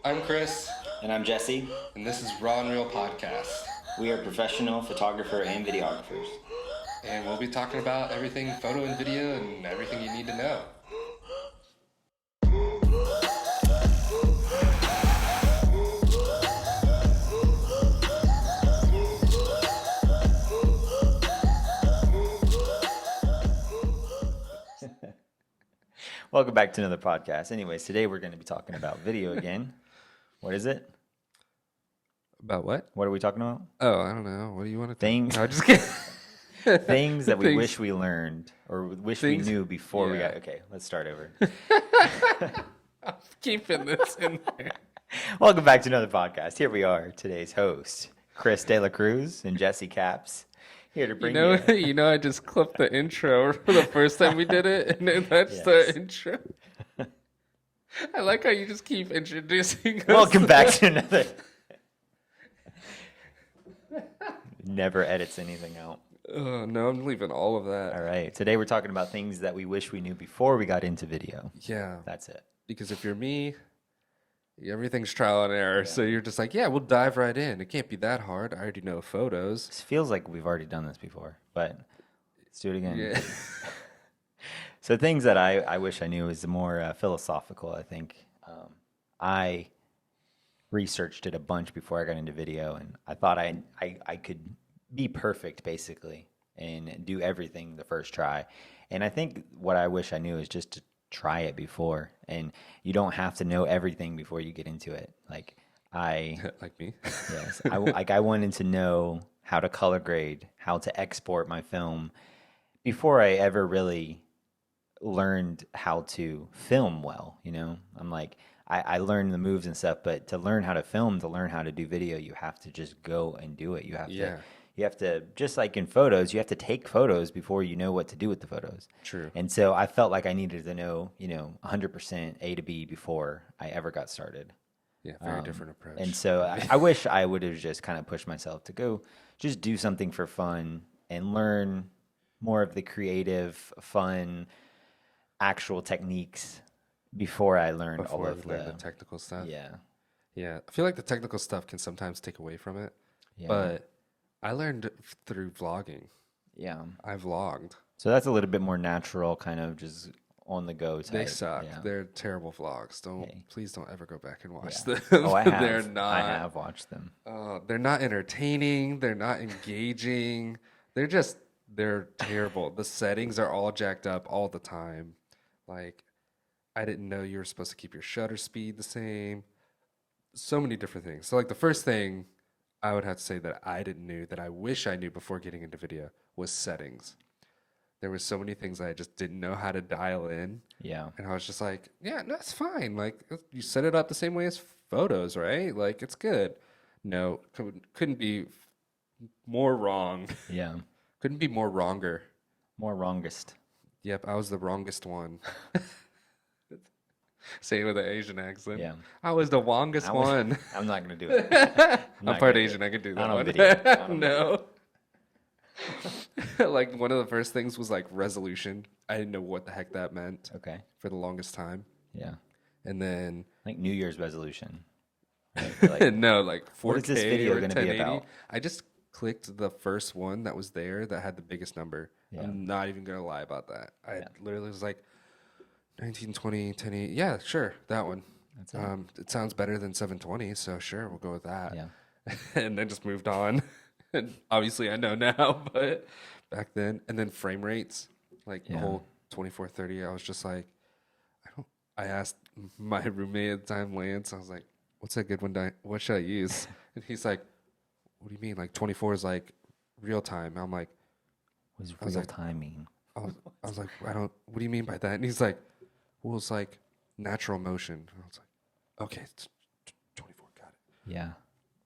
I'm Chris, And I'm Jesse. and this is Raw and Real Podcast. We are professional photographer and videographers. And we'll be talking about everything photo and video and everything you need to know. Welcome back to another podcast. Anyways, today we're going to be talking about video again. What is it? About what? What are we talking about? Oh, I don't know. What do you want to Things. No, just kidding. Things that we Things. wish we learned or wish Things- we knew before we yeah. got. Okay, let's start over. I'm keeping this in there. Welcome back to another podcast. Here we are, today's host, Chris De La Cruz and Jesse Caps, here to bring you. I just clipped the intro for the first time we did it, and then that's Yes. the intro. I like how you just keep introducing us. Welcome back to another. Never edits anything out. No, I'm leaving all of that. All right. Today we're talking about things that we wish we knew before we got into video. Yeah, That's it. because if you're me, everything's trial and error. So you're just like, yeah, we'll dive right in. It can't be that hard. I already know photos. This feels like we've already done this before, but let's do it again. Yeah. So things that I wish I knew is more philosophical, I think. I researched it a bunch before I got into video, and I thought I could be perfect, basically, and do everything the first try. And I think what I wish I knew is just to try it before. And you don't have to know everything before you get into it. Like Like me. yes, I wanted to know how to color grade, how to export my film before I ever really learned how to film well. I'm like, I learned the moves and stuff, but to learn how to film, to learn how to do video, you have to just go and do it. Yeah. You have to, just like in photos, you have to take photos before you know what to do with the photos. True. And so I felt like I needed to know, 100% A to B before I ever got started. Yeah, very different approach. And so I wish I would have just kind of pushed myself to go just do something for fun and learn more of the creative, fun, actual techniques before I learned Before all we of learn the technical stuff. yeah. Yeah. I feel like the technical stuff can sometimes take away from it. Yeah. But I learned through vlogging. Yeah. I vlogged. So that's a little bit more natural, kind of just on the go type. They suck. Yeah. They're terrible vlogs. Okay. Please don't ever go back and watch Yeah. them. Oh, I have. They're not. I have watched them. They're not entertaining. They're not engaging. They're terrible. The settings are all jacked up all the time. Like, I didn't know you were supposed to keep your shutter speed the same. So many different things. So, like, the first thing I would have to say that I didn't know that I wish I knew before getting into video was settings. There were so many things I just didn't know how to dial in. Yeah. And I was just like, yeah, no, it's fine. Like, you set it up the same way as photos, right? Like, it's good. No, couldn't be more wrong. Yeah. Couldn't be more wronger. More wrongest. Yep, I was the wrongest one. Say it with an Asian accent. Yeah. I was the wrongest one. I'm not going to do it. I'm part Asian. I can do that I don't one. video. I don't No. Like, one of the first things was like resolution. I didn't know what the heck that meant Okay. for the longest time. Yeah. And then Like New Year's resolution. Right? Like, no, like 4K what is this video or gonna be 1080. about? I just clicked the first one that was there that had the biggest number. Yeah. I'm not even gonna lie about that. I Yeah. literally was like 1920, 1080. Yeah, sure, that one. That's it. It sounds better than 720, so sure, we'll go with that. Yeah. And then just moved on. And obviously I know now, but back then, and then frame rates, like the Yeah. whole 2430, I was just like, I asked my roommate at the time, Lance, I was like, what's a good one? What should I use? And he's like, what do you mean? Like 24 is like real time. I'm like, What does I was real like- timing? I was like, what do you mean by that? And he's like, well, it's like natural motion. And I was like, okay, it's 24, got it. Yeah.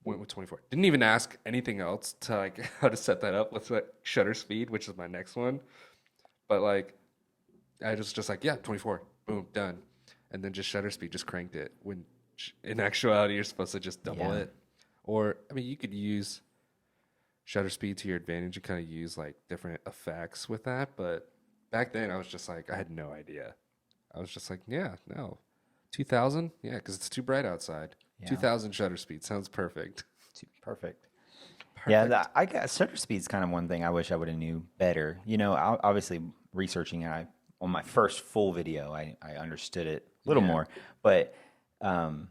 Went with 24. Didn't even ask anything else to like how to set that up with like shutter speed, which is my next one. But like, I was just like, yeah, 24, boom, done. And then just shutter speed, just cranked it. When in actuality, you're supposed to just double Yeah. it. Or, I mean, you could use shutter speed to your advantage and kind of use like different effects with that. But back then, I was just like, I had no idea. I was just like, yeah, no. 2000? Yeah, because it's too bright outside. Yeah. 2000 shutter speed sounds perfect. Perfect. Yeah, Perfect. I guess shutter speed's kind of one thing I wish I would have knew better. You know, obviously researching it, on my first full video, I understood it a little Yeah. more, but um,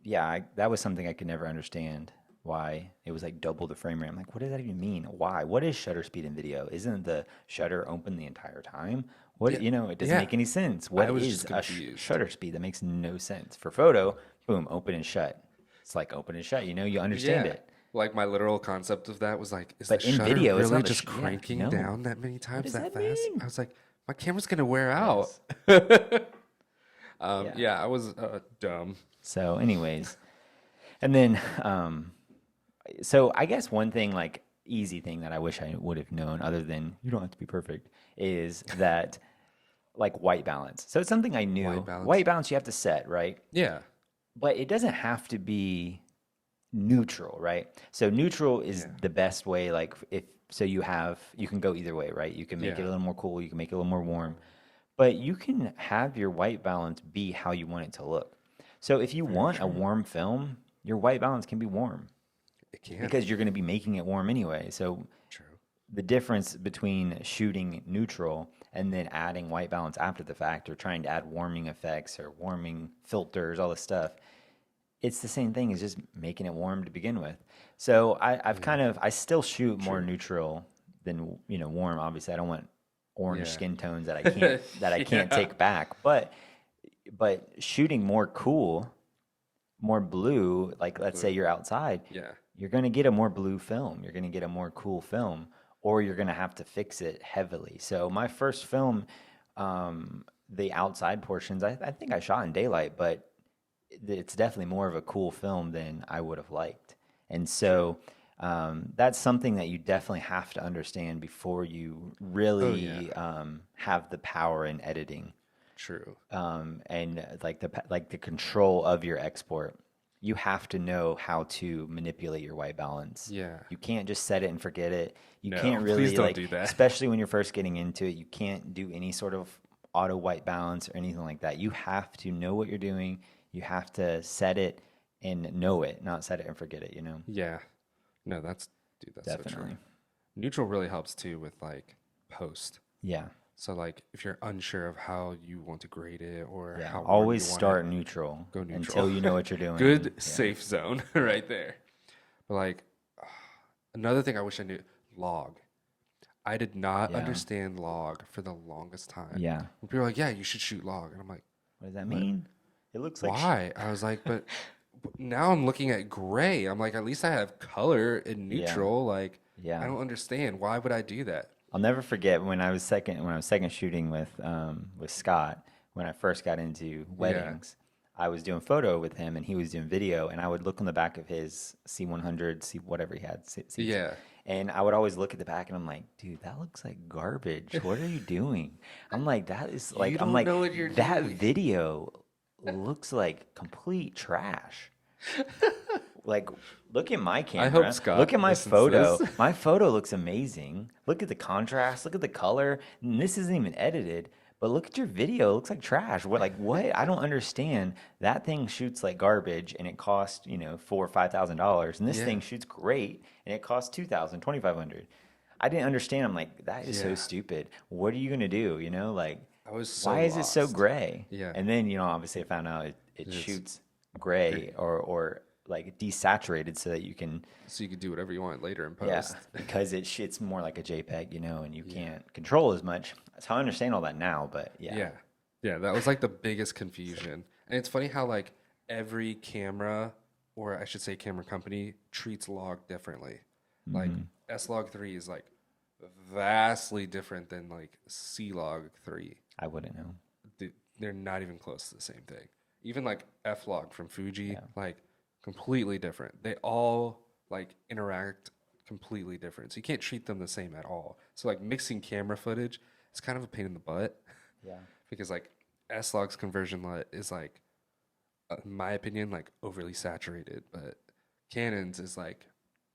yeah, that was something I could never understand why it was like double the frame rate. I'm like, what does that even mean? Why? What is shutter speed in video? Isn't the shutter open the entire time? Yeah. What, it doesn't Yeah. make any sense. I What was just is a confused. shutter speed? That makes no sense. For photo, boom, open and shut. It's like open and shut. You understand Yeah. it. Like my literal concept of that was like, is the But in shutter video, it's really not the just yeah, cranking no. down that many What times does that that fast? I mean? was like, my camera's gonna wear out. Yes. Yeah. Yeah, I was dumb. So, anyways, and then so I guess one thing like easy thing that I wish I would have known other than you don't have to be perfect is that like white balance. So it's something I White knew. balance. White balance you have to set, right? Yeah. But it doesn't have to be neutral, right? So neutral is Yeah. the best way. Like if so, you can go either way, right? You can make it Yeah. a little more cool. You can make it a little more warm, but you can have your white balance be how you want it to look. So if you Very want a true. warm film, your white balance can be warm It can. because you're going to be making it warm anyway. So True. the difference between shooting neutral and then adding white balance after the fact or trying to add warming effects or warming filters, all this stuff, it's the same thing as just making it warm to begin with. So Yeah. I still shoot more True. neutral than warm. Obviously, I don't want orange Yeah. skin tones that I can't Yeah. take back. But shooting more cool, more blue, like let's say Blue. you're outside, Yeah. you're going to get a more blue film. You're going to get a more cool film, or you're going to have to fix it heavily. So my first film, the outside portions, I think I shot in daylight, but it's definitely more of a cool film than I would have liked. And True. so that's something that you definitely have to understand before you Oh yeah. really have the power in editing True. and like the control of your export. You have to know how to manipulate your white balance. Yeah. You can't just set it and forget it. You No, can't please really don't like, do that. especially when you're first getting into it, you can't do any sort of auto white balance or anything like that. You have to know what you're doing. You have to set it and know it, not set it and forget it, Yeah. No, that's so true. Definitely. Neutral really helps too with like post. Yeah. So like if you're unsure of how you want to grade it or Yeah. how warm Always you want it, start neutral go neutral. until you know what you're doing. Good Yeah. safe zone right there. But like another thing I wish I knew, log. I did not Yeah. understand log for the longest time. Yeah. When people are like, "Yeah, you should shoot log," and I'm like, What does that "What? mean? It looks like Why?" I was like, "But now I'm looking at gray. I'm like, at least I have color in yeah. neutral. Like, I Yeah. don't understand. Why would I do that?" I'll never forget when I was second shooting with Scott when I first got into Yeah. weddings. I was doing photo with him and he was doing video, and I would look on the back of his C100, C whatever he had, Yeah. and I would always look at the back and I'm like, dude, that looks like garbage. What are you doing? I'm like, You I'm don't like, know what you're that doing. video looks like complete trash. Like, look at my camera. I hope Scott Look at my listens to photo. this. My photo looks amazing. Look at the contrast. Look at the color. And this isn't even edited. But look at your video. It looks like trash. What? Like what? I don't understand. That thing shoots like garbage, and it costs $4,000 or $5,000. And this Yeah. thing shoots great, and it costs $2,000, $2,500. I didn't understand. I'm like, that is so Yeah. stupid. What are you gonna do? Like, I was so why is it so lost. gray? Yeah. And then obviously I found out it It's shoots gray or like desaturated so that you can so you could do whatever you want later in yeah post. because it's more like a JPEG, and you Yeah. can't control as much. So I understand all that now, but Yeah. Yeah, that was like the biggest confusion. And it's funny how like every camera, or I should say camera company, treats log differently. Like S-Log3 is like vastly different than like C-Log3. I wouldn't know. They're not even close to the same thing. Even like F-Log from Fuji, like completely different. They all like interact completely different. So you can't treat them the same at all. So like mixing camera footage, it's kind of a pain in the butt Yeah. because like S-Log's conversion is like, in my opinion, like overly saturated, but Canon's is like,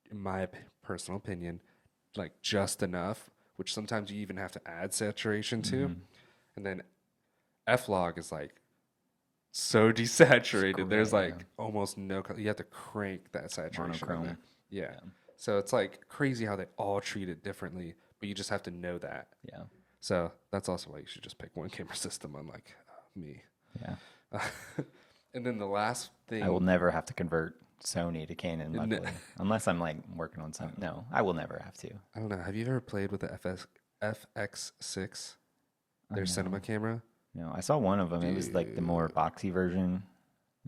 in my personal opinion, like just enough, which sometimes you even have to add saturation to. And then F-Log is like so desaturated. There's Yeah. like almost no color. You have to crank that saturation in there. Monochrome. Yeah. Yeah. So it's like crazy how they all treat it differently, but you just have to know that. Yeah. So that's also why you should just pick one camera system, unlike me. Yeah. And then the last I will thing, never have to convert Sony to Canon, n- luckily. Unless I'm like working on some. No, I will never have to. I don't know. Have you ever played with the FX6, their cinema No. camera? No. I saw one of them. It was like the more Dude. boxy version.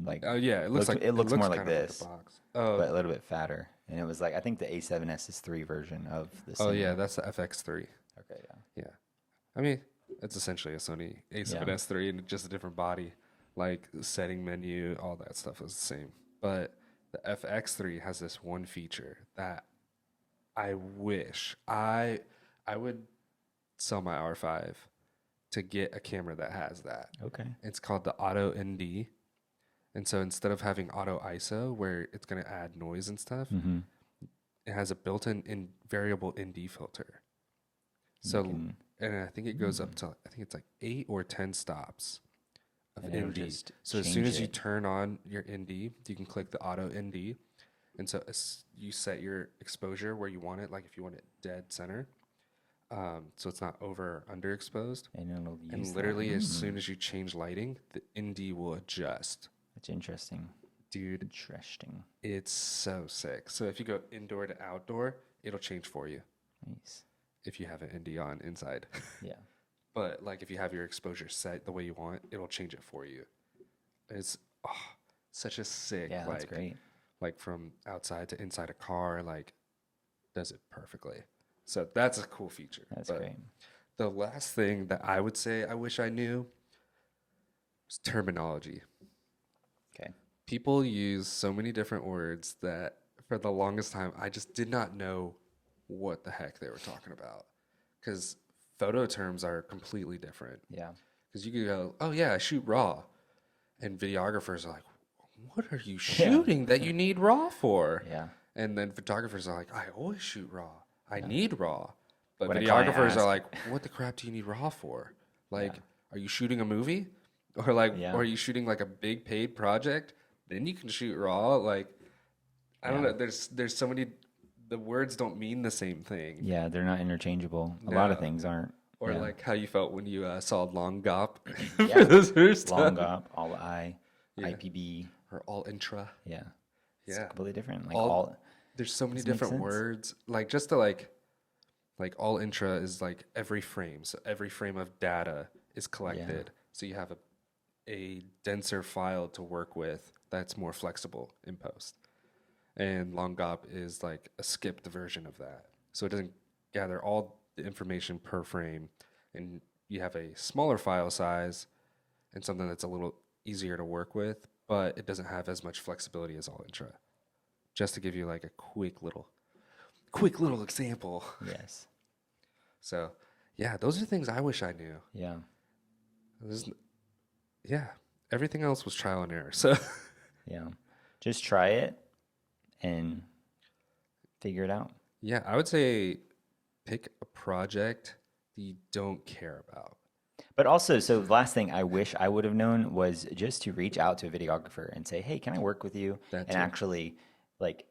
Like Oh yeah, it it looks looks more like kind of like a this, box. Oh, but a little bit fatter. And it was like I think the A7S3 version of the oh yeah, cinema. that's the FX3. Okay, yeah. Yeah. I mean, it's essentially a Sony Yeah. A7S3 and just a different body. Like setting menu, all that stuff is the same. But the FX3 has this one feature that I wish I would sell my R5 to get a camera that has that. Okay. It's called the Auto ND. And so instead of having auto ISO where it's going to add noise and stuff, Mm-hmm. it has a built-in variable ND filter. You So, can, and I think it goes up to, I think it's like 8 or 10 stops of and it'll ND. just So as soon change as you it. turn on your ND, you can click the auto ND. And so you set your exposure where you want it, like if you want it dead center, so it's not over or underexposed. And it'll use And that. literally as soon as you change lighting, the ND will adjust. That's interesting. Dude, Interesting. it's so sick. So if you go indoor to outdoor, it'll change for you Nice. if you have an ND on inside. Yeah. But like if you have your exposure set the way you want, it'll change it for you. It's such a sick Yeah, that's great. like from outside to inside a car, like does it perfectly. So that's a cool feature. That's But great. the last thing that I would say I wish I knew was terminology. Okay. People use so many different words that for the longest time I just did not know what the heck they were talking about. Because photo terms are completely different. Yeah. Because you could go, oh yeah, I shoot raw. And videographers are like, what are you shooting that you need raw for? Yeah. And then photographers are like, I always shoot raw. I need raw. But When a client videographers are asks- like, what the crap do you need raw for? Like, Yeah. are you shooting a movie? Or like, Yeah. or are you shooting like a big paid project? Then you can shoot raw. Like, I don't Yeah. know. There's so many. The words don't mean the same thing. Yeah, they're not interchangeable. A lot of No. things aren't. Or Yeah. like how you felt when you saw long gop Yeah. for the first Long time. op, all I, Yeah. IPB. Or all intra. Yeah. It's Yeah. completely different. Like All- all There's so many Does it make different sense? words. Like just to like all intra is like every frame. So every frame of data is collected. So you have a denser file to work with that's more flexible in post. And long gop is like a skipped version of that. So it doesn't gather all the information per frame. And you have a smaller file size and something that's a little easier to work with, but it doesn't have as much flexibility as all intra. Just to give you like a quick little example. yes. So, yeah, those are things I wish I knew. Yeah. There's, yeah, everything else was trial and error. So, Yeah. Just try it and figure it out. yeah, I would say pick a project that you don't care about. But also, so the last thing I wish I would have known was just to reach out to a videographer and say, "Hey, can I work with you?" That And too. actually, like,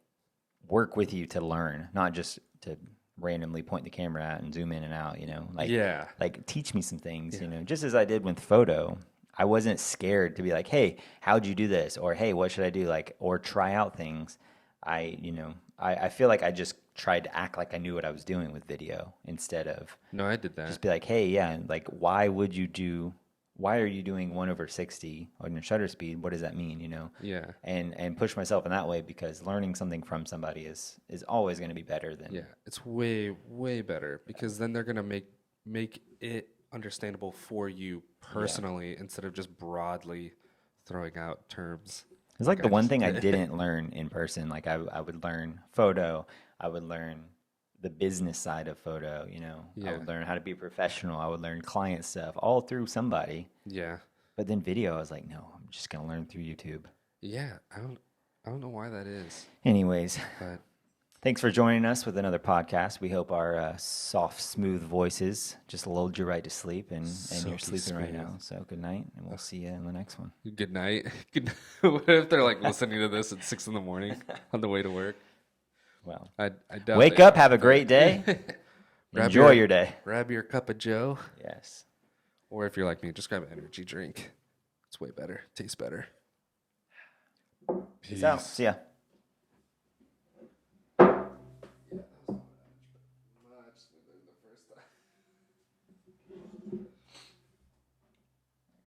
work with you to learn, not just to randomly point the camera at and zoom in and out. You know, like, Yeah. like teach me some things. You Yeah. know, just as I did with photo. I wasn't scared to be like, "Hey, how'd you do this?" Or, "Hey, what should I do?" Like, or try out things. I feel like I just tried to act like I knew what I was doing with video instead of No, I did that. just be like, hey, yeah, like, why are you doing 1/60 on your shutter speed? What does that mean? You know? Yeah. And push myself in that way because learning something from somebody is always going to be better than, Yeah, it's way better because then they're gonna make it understandable for you personally instead of just broadly throwing out terms. It's like I the one just thing I did. didn't learn in person. Like I would learn photo, I would learn the business side of photo, you know. I Yeah. would learn how to be a professional. I would learn client stuff all through somebody. Yeah, But then video, I was like, no, I'm just gonna learn through YouTube. yeah. I don't know why that is, Anyways, but Thanks for joining us with another podcast. We hope our soft, smooth voices just lulled you right to sleep, and you're Silky sleeping right smooth. now. So good night, and we'll see you in the next one. Good night. What if they're like listening to this at 6 in the morning on the way to work? Well, I doubt wake they up, are, have a but- great day, Grab enjoy your day. Grab your cup of Joe, Yes. or if you're like me, just grab an energy drink. It's way better. Tastes better. Peace out. See ya.